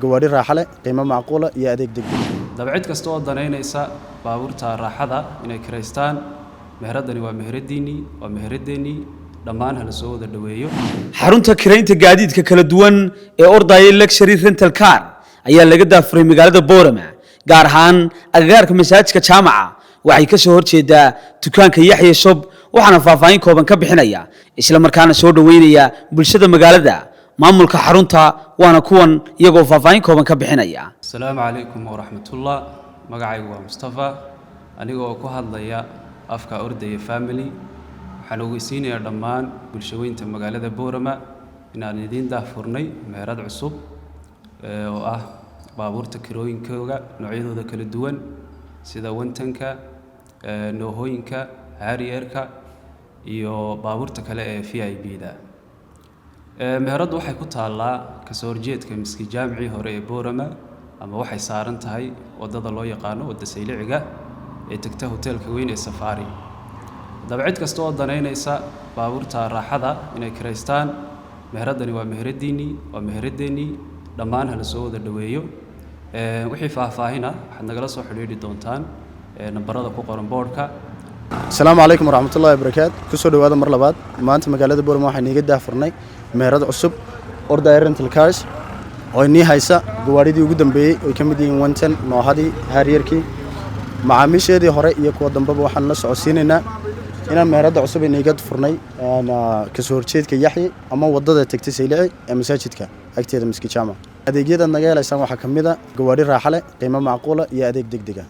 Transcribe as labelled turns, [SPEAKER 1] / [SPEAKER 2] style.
[SPEAKER 1] gawaari raaxo leh qiimo macquul ah iyo adeeg degdeg
[SPEAKER 2] dabcid kasta oo danaynaysa baabuurta raaxada inay kireystaan meheradani waa meheradeenii dhammaan hala soo wada dhaweeyo
[SPEAKER 3] xarunta kireynta gaadiidka kala duwan ee ordaya luxury rental car ayaa laga daafuray magaalada Boorama gaar ahaan agagaarka masaajidka jaamaca waxay ka soo horjeedaa dukaanka Yaxya Shop waxaana faahfaahin kooban ka bixinaya isla markaana soo dhaweynaya bulshada magaalada maamulka xarunta waana kuwan iyagoo faahfaahin kooban ka bixinaya.
[SPEAKER 2] Assalaamu calaykum wa rahmatullah magacaygu waa Mustafa anigoo ku hadlaya afka ordaya family waxaan ugu siinayaa dhammaan bulshooyinka magaalada Boorama inaan idin daafurnay meherad cusub oo ah baabuurta kirooyinkooda noocyadooda kala duwan sida wantanka noohooyinka harrierka iyo baabuurta kale ee VIP-da meheradu waxay ku taalaa ka soo horjeedka miski jaamicii hore ee Boorama ama waxay saaran tahay wadada loo yaqaan wadada Sayliciga ee tagta hotelka weyn ee Safari dabcid kasta oo danaynaysa baabuurta raaxada inay kireystaan meheradani waa meheradeenii dhammaan hala soo wada dhaweeyo wixii faahfaahina waxaad nagala soo xiriiri doontaan nambarada ku qoran boardka.
[SPEAKER 1] Assalaamu calaykum wa rahmatullahi wa barakaatuh ku soo dhawaada mar labaad maanta magaalada Boorama waxaan iga daafurnay meherad cusub ordaya rental cars oo inii haysa gawaaridii ugu dambeeyay oo ka mid yihiin wantan noohadii harrierkii macaamiisheedii hore iyo kuwa dambaba waxaan la socodsiinaynaa inaan meherada cusub iniga furnay ka soo horjeedka Yaxya ama wadada tagtay Saylici ee masaajidka agteeda miski jaamac adeegyada naga helaysaan waxa kamid ah gawaari raaxo leh qiimo macquul ah iyo adeeg degdeg ah.